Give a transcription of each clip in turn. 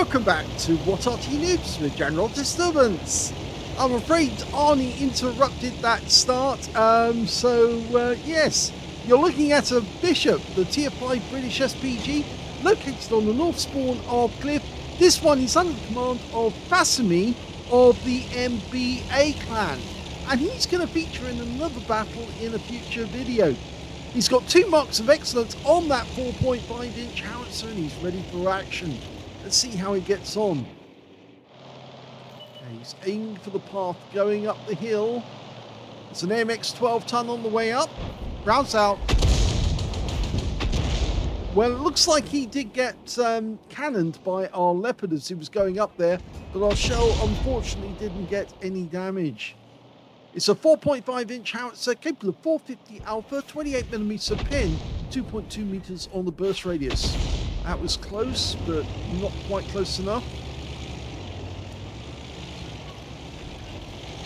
welcome back to What Arty Noobs with General Disturbance. I'm afraid Arnie interrupted that start, yes, you're looking at a Bishop, the Tier 5 British SPG, located on the north spawn of Cliff. This one is under the command of Facime of the MBA clan, and he's going to feature in another battle in a future video. He's got 2 marks of excellence on that 4.5-inch howitzer and he's ready for action. Let's see how he gets on. Okay, he's aiming for the path going up the hill. It's an AMX 12-ton on the way up. Rounds out. Well, it looks like he did get cannoned by our Leopard as he was going up there, but our shell unfortunately didn't get any damage. It's a 4.5-inch howitzer capable of 450 alpha, 28mm pin, 2.2 meters on the burst radius. That was close, but not quite close enough.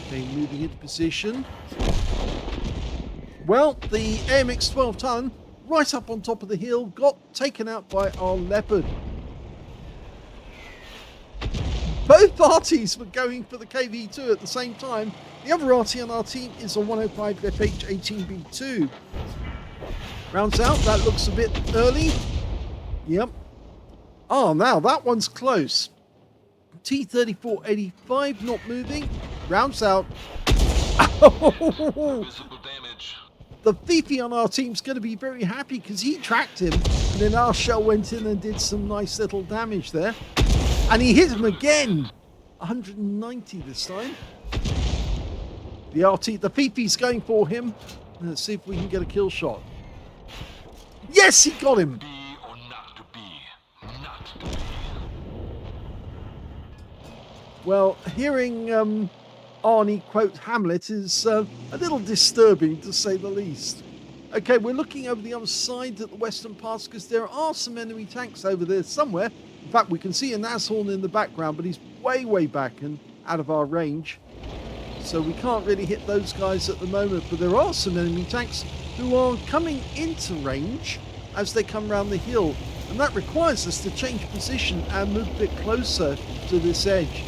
Okay, moving into position. Well, the AMX 12-ton, right up on top of the hill, got taken out by our Leopard. Both Artys were going for the KV2 at the same time. The other Arty on our team is a 105 FH18B2. Rounds out, that looks a bit early. Yep. Oh, now that one's close. T3485 not moving. Rounds out. The Fifi on our team's going to be very happy because he tracked him, and then our shell went in and did some nice little damage there. And he hit him again. 190 this time. The Arty, the Fifi's going for him. Let's see if we can get a kill shot. Yes, he got him. Be or not to be. Not to be. Well, hearing Arnie quote Hamlet is a little disturbing, to say the least. Okay, we're looking over the other side at the western pass because there are some enemy tanks over there somewhere. In fact, we can see a Nashorn in the background, but he's way, way back and out of our range. So we can't really hit those guys at the moment, but there are some enemy tanks who are coming into range as they come around the hill. And that requires us to change position and move a bit closer to this edge.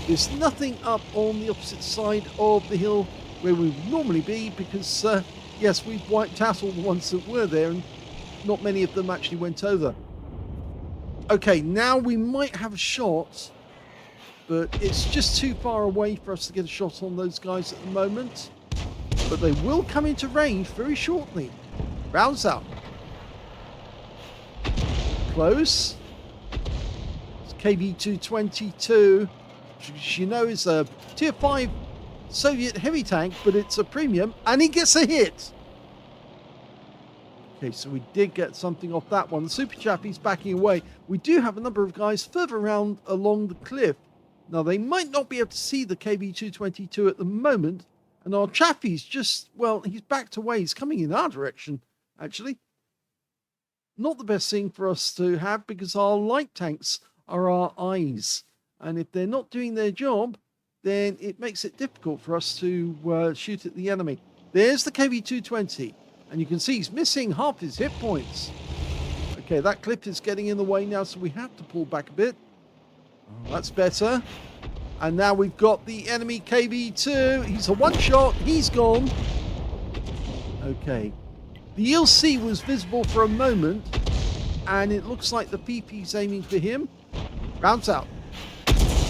There's nothing up on the opposite side of the hill where we would normally be because, yes, we've wiped out all the ones that were there and not many of them actually went over. Okay, now we might have a shot, but it's just too far away for us to get a shot on those guys at the moment. But they will come into range very shortly. Rounds out. Close. It's KV-222. Which you know is a Tier 5 Soviet heavy tank, but it's a premium, and he gets a hit. Okay, so we did get something off that one. The Super Chappie's backing away. We do have a number of guys further around along the cliff. Now, they might not be able to see the KV-222 at the moment, and our Chaffee's just, well, he's backed away. He's coming in our direction, actually. Not the best thing for us to have because our light tanks are our eyes. And if they're not doing their job, then it makes it difficult for us to shoot at the enemy. There's the KV-220, and you can see he's missing half his hit points. Okay, that cliff is getting in the way now, so we have to pull back a bit. Oh, that's better. And now we've got the enemy KV-2. He's a one-shot. He's gone. Okay. The ELC was visible for a moment, and it looks like the PP's aiming for him. Rounds out.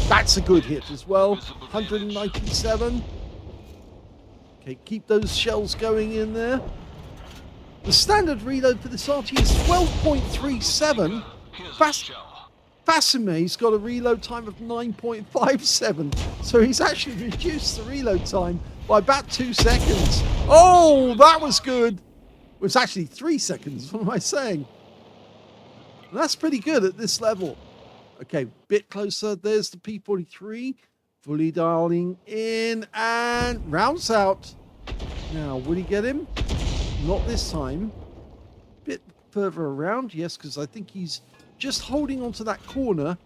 That's a good hit as well. 197. Okay, keep those shells going in there. The standard reload for this Arty is 12.37. Facime's got a reload time of 9.57. So he's actually reduced the reload time by about 2 seconds. Oh, that was good. It was actually 3 seconds. What am I saying? That's pretty good at this level. Okay, bit closer. There's the P43. Fully dialing in and rounds out. Now, will he get him? Not this time. Bit further around, yes, because I think he's just holding onto that corner.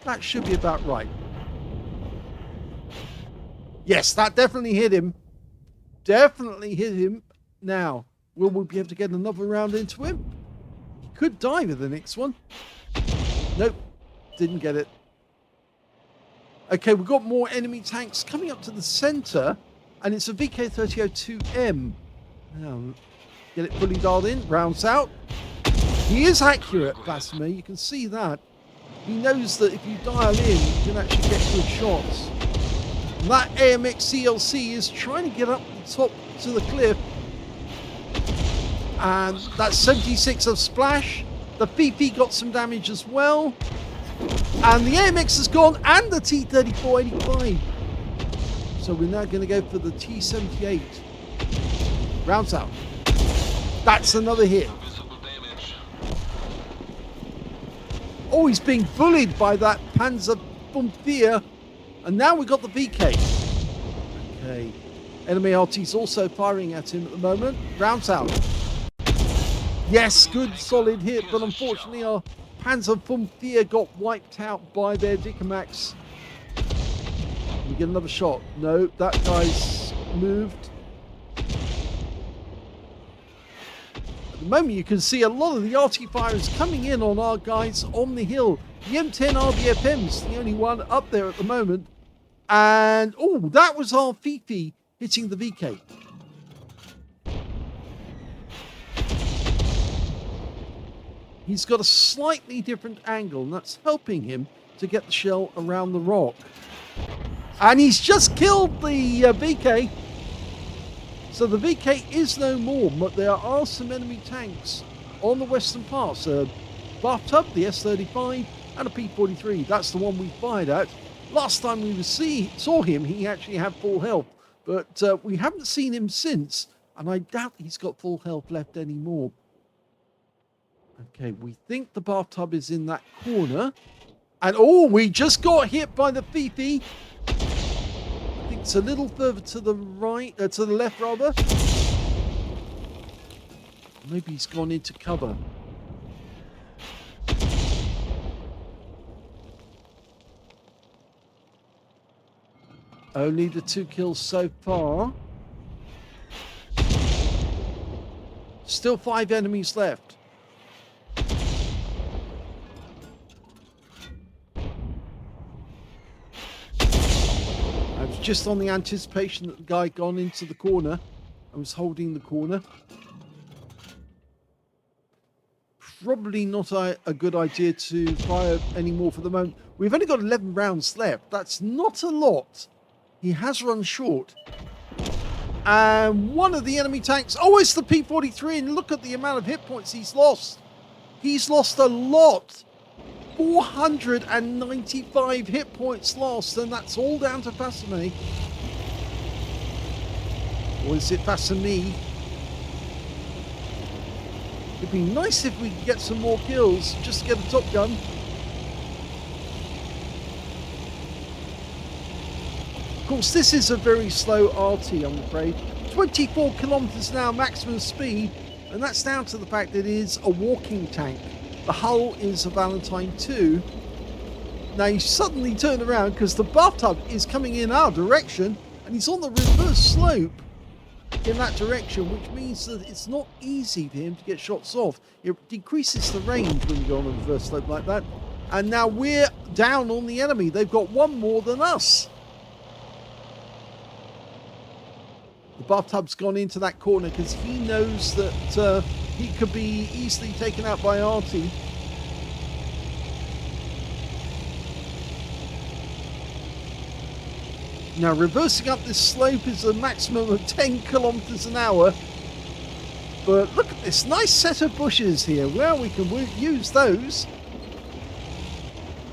That should be about right. Yes, that definitely hit him. Definitely hit him. Now, will we be able to get another round into him? He could die with the next one. Nope. didn't get it. Okay, we've got more enemy tanks coming up to the center, and it's a VK3002M. Now, get it fully dialed in, rounds out. He is accurate, facime, you can see that. He knows that if you dial in, you can actually get good shots. And that AMX CLC is trying to get up the top to the cliff. And that's 76 of splash. The PP got some damage as well. And the AMX has gone, and the T-3485. So we're now going to go for the T-78. Rounds out. That's another hit. Oh, he's being bullied by that Panzer Bumpier. And now we've got the VK. Okay. Enemy RT's also firing at him at the moment. Rounds out. Yes, good solid hit, but unfortunately our Panzer Bumpier got wiped out by their Dickermax. We get another shot. No, that guy's moved. At the moment you can see a lot of the Arty fires coming in on our guys on the hill. The M10 RBFM's the only one up there at the moment. And, oh, that was our Fifi hitting the VK. He's got a slightly different angle, and that's helping him to get the shell around the rock. And he's just killed the VK. So the VK is no more, but there are some enemy tanks on the western pass. A bathtub, the S-35, and a P-43. That's the one we fired at. Last time we saw him, he actually had full health. But we haven't seen him since, and I doubt he's got full health left anymore. Okay, we think the bathtub is in that corner. And, oh, we just got hit by the Fifi. I think it's a little further to the right, to the left, rather. Maybe he's gone into cover. Only the 2 kills so far. Still 5 enemies left. I was just on the anticipation that the guy gone into the corner. I was holding the corner. Probably not a good idea to fire anymore for the moment. We've only got 11 rounds left. That's not a lot. He has run short. And one of the enemy tanks... Oh, it's the P-43, and look at the amount of hit points he's lost. He's lost a lot. 495 hit points lost, and that's all down to facime. Or is it facime? It'd be nice if we could get some more kills, just to get a top gun. Of course, this is a very slow Arty, I'm afraid. 24 kilometers an hour maximum speed, and that's down to the fact that it is a walking tank. The hull is a Valentine 2. Now you suddenly turn around because the bathtub is coming in our direction, and he's on the reverse slope in that direction, which means that it's not easy for him to get shots off. It decreases the range when you go on a reverse slope like that. And now we're down on the enemy. They've got one more than us. The bathtub's gone into that corner because he knows that he could be easily taken out by Arty. Now, reversing up this slope is a maximum of 10 kilometers an hour. But look at this nice set of bushes here. Well, we can use those.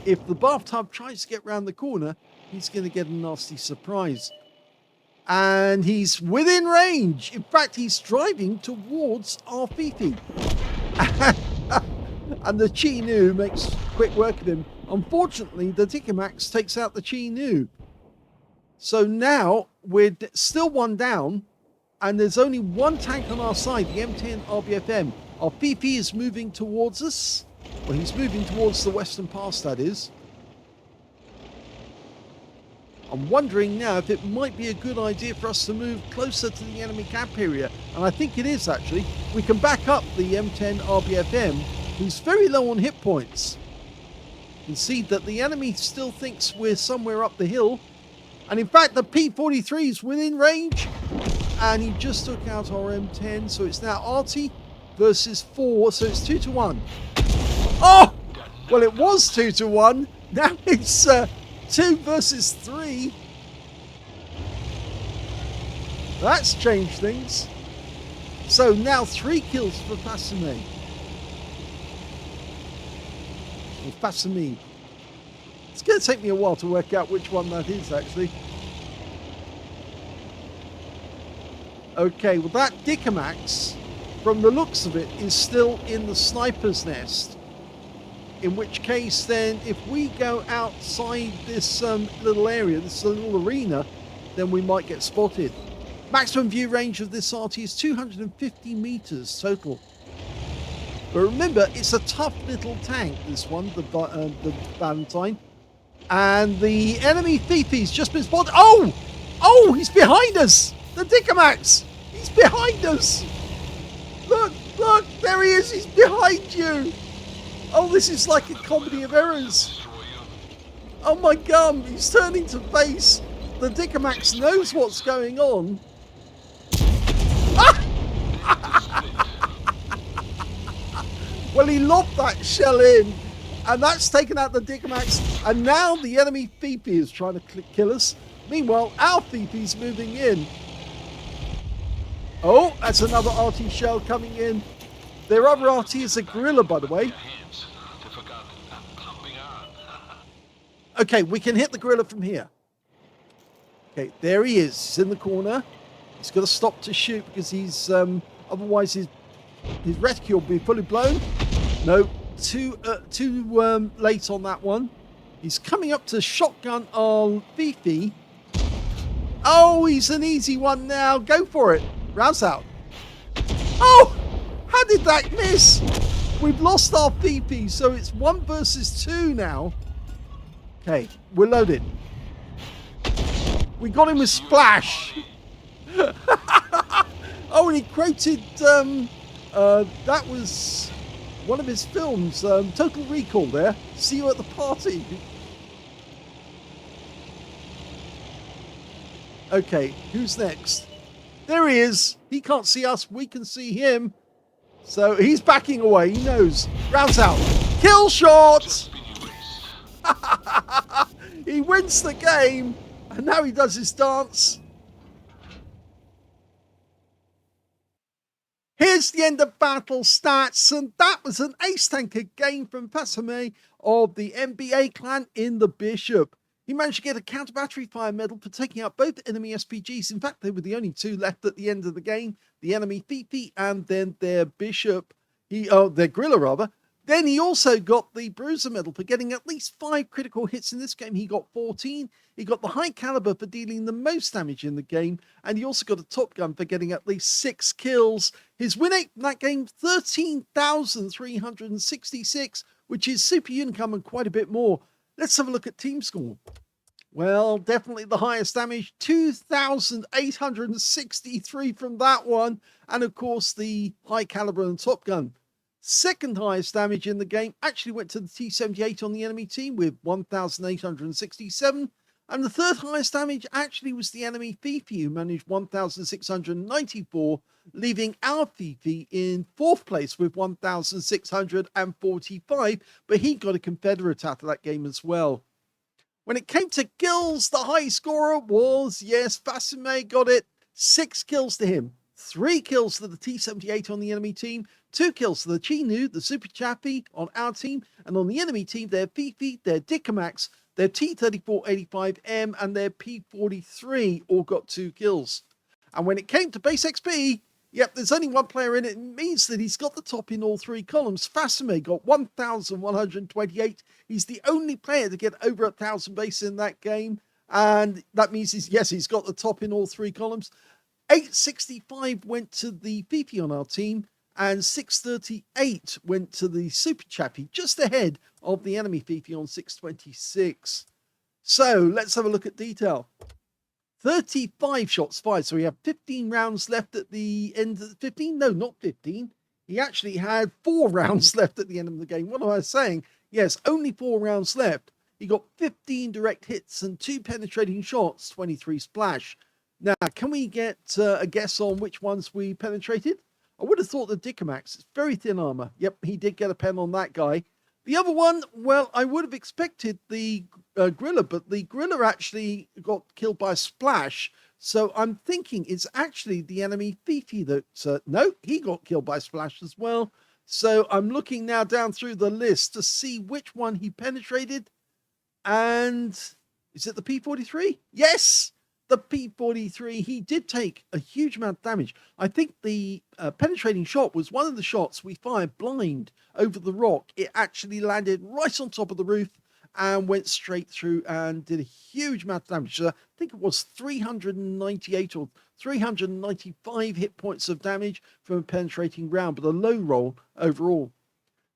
If the bathtub tries to get round the corner, he's going to get a nasty surprise. And he's within range. In fact, he's driving towards our Fifi. And the Chi-Nu makes quick work of him. Unfortunately, the Dickermax takes out the Chi-Nu. So now we're still one down, and there's only one tank on our side, the M10 RBFM. Our PP is moving towards us. Well, he's moving towards the western pass, that is. I'm wondering now if it might be a good idea for us to move closer to the enemy camp area. And I think it is, actually. We can back up the M10 RBFM, who's very low on hit points. can see that the enemy still thinks we're somewhere up the hill. And in fact, the P-43 is within range. And he just took out our M10. So it's now Arty versus 4. So it's 2-1. Oh! Well, it was 2-1. Now it's 2 versus 3. That's changed things. So now 3 kills for facime. Or facime. It's going to take me a while to work out which one that is, actually. Okay, well that Dicamax, from the looks of it, is still in the sniper's nest. In which case, then, if we go outside this little area, this little arena, then we might get spotted. Maximum view range of this Arty is 250 meters total. But remember, it's a tough little tank, this one, the Valentine. And the enemy Fifi's just been spotted. Oh! Oh, he's behind us! The Dicamax! He's behind us! Look, look, there he is, he's behind you! Oh, this is like a comedy of errors. Oh my gum, he's turning to face. The Dicamax knows what's going on. Well, he lobbed that shell in, and that's taken out the Dicamax, and now the enemy Fifi is trying to kill us. Meanwhile, our Fifi's moving in. Oh, that's another Arty shell coming in. Their other Arty is a gorilla, by the way. Okay, we can hit the gorilla from here. Okay, there he is. He's in the corner. He's got to stop to shoot because he's otherwise his reticule will be fully blown. No, too late on that one. He's coming up to shotgun on Fifi. Oh, he's an easy one now. Go for it. Rouse out. Oh, how did that miss? We've lost our Fifi, so it's 1 versus 2 now. Okay, we're loaded. We got him with Splash. Oh, and he quoted, that was one of his films, Total Recall there. See you at the party. Okay, who's next? There he is. He can't see us. We can see him. So he's backing away. He knows. Rounds out. Kill shot. He wins the game. And now he does his dance. Here's the end of battle stats. And that was an ace tanker game from facime of the NBA clan in the Bishop. He managed to get a counter battery fire medal for taking out both enemy SPGs. In fact, they were the only 2 left at the end of the game. The enemy Fifi and then their Bishop. Their Gorilla rather. Then he also got the Bruiser medal for getting at least 5 critical hits in this game. He got 14. He got the high caliber for dealing the most damage in the game. And he also got a Top Gun for getting at least 6 kills. His win rate in that game, 13,366, which is super uncommon quite a bit more. Let's have a look at team score. Well, definitely the highest damage, 2,863 from that one. And of course, the high caliber and Top Gun. Second highest damage in the game actually went to the T-78 on the enemy team with 1,867. And the third highest damage actually was the enemy Fifi, who managed 1,694, leaving our Fifi in 4th place with 1,645, but he got a Confederate out of that game as well. When it came to kills, the high scorer was, yes, facime got it, 6 kills to him. 3 kills to the T-78 on the enemy team, 2 kills to the Chinu, the Super Chappie on our team, and on the enemy team, their Fifi, their Dicamax, their T-3485M, and their P-43 all got 2 kills. And when it came to base XP, yep, there's only 1 player in it. It means that he's got the top in all 3 columns. facime got 1,128. He's the only player to get over 1,000 base in that game. And that means, he's got the top in all 3 columns. 865 went to the Fifi on our team, and 638 went to the Super Chappie, just ahead of the enemy Fifi on 626. So let's have a look at detail. 35 shots fired, so we have 15 rounds left at the end of the 15. No, not 15. He actually had 4 rounds left at the end of the game. What am I saying? Yes, only 4 rounds left. He got 15 direct hits and 2 penetrating shots, 23 splash. Now, can we get a guess on which ones we penetrated? I would have thought the Dicamax. It's very thin armor. Yep, he did get a pen on that guy. The other one, well, I would have expected the Gorilla, but the Gorilla actually got killed by a splash. So I'm thinking it's actually the enemy Fifi that, no, he got killed by splash as well. So I'm looking now down through the list to see which one he penetrated. And is it the P43? Yes, the P43. He did take a huge amount of damage. I think the penetrating shot was one of the shots we fired blind over the rock. It actually landed right on top of the roof and went straight through and did a huge amount of damage. So I think it was 398 or 395 hit points of damage from a penetrating round, but a low roll overall.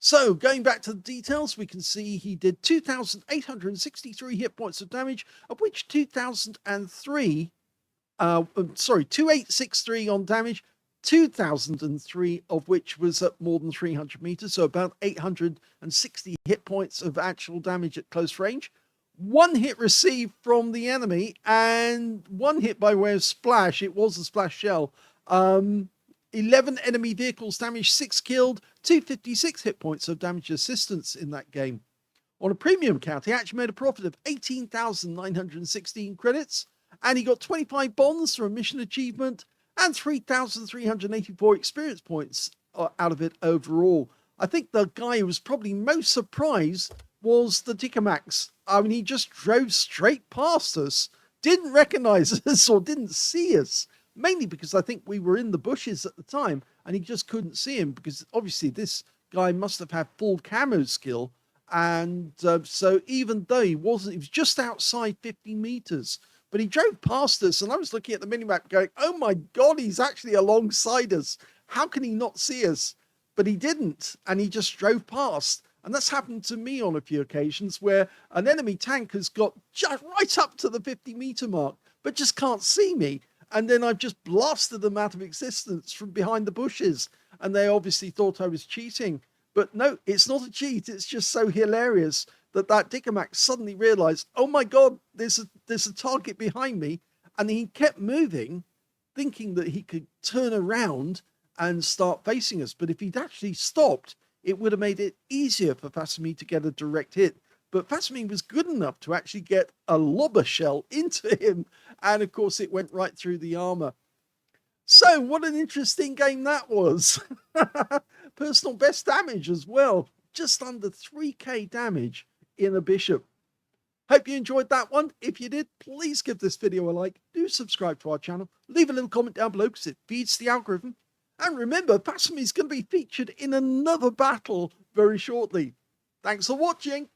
So going back to the details, we can see he did 2,863 hit points of damage, of which 2,863 on damage, 2,003 of which was at more than 300 meters, so about 860 hit points of actual damage at close range. 1 hit received from the enemy and 1 hit by way of splash. It was a splash shell. 11 enemy vehicles damaged, 6 killed, 256 hit points of damage assistance in that game. On a premium count, he actually made a profit of 18,916 credits, and he got 25 bonds for a mission achievement and 3,384 experience points out of it overall. I think the guy who was probably most surprised was the Dicamax. I mean, he just drove straight past us, didn't recognize us or didn't see us, mainly because I think we were in the bushes at the time and he just couldn't see him, because obviously this guy must have had full camo skill. And so even though he was just outside 50 meters, but he drove past us, and I was looking at the minimap going, oh my God, he's actually alongside us. How can he not see us? But he didn't, and he just drove past. And that's happened to me on a few occasions where an enemy tank has got just right up to the 50-meter mark, but just can't see me. And then I've just blasted them out of existence from behind the bushes. And they obviously thought I was cheating. But no, it's not a cheat. It's just so hilarious that Dicamax suddenly realized, oh my God, there's a target behind me. And he kept moving, thinking that he could turn around and start facing us. But if he'd actually stopped, it would have made it easier for facime to get a direct hit. But facime was good enough to actually get a lobber shell into him. And of course, it went right through the armor. So what an interesting game that was. Personal best damage as well. Just under 3k damage in a bishop. Hope you enjoyed that one. If you did, please give this video a like. Do subscribe to our channel. Leave a little comment down below because it feeds the algorithm. And remember, facime is going to be featured in another battle very shortly. Thanks for watching.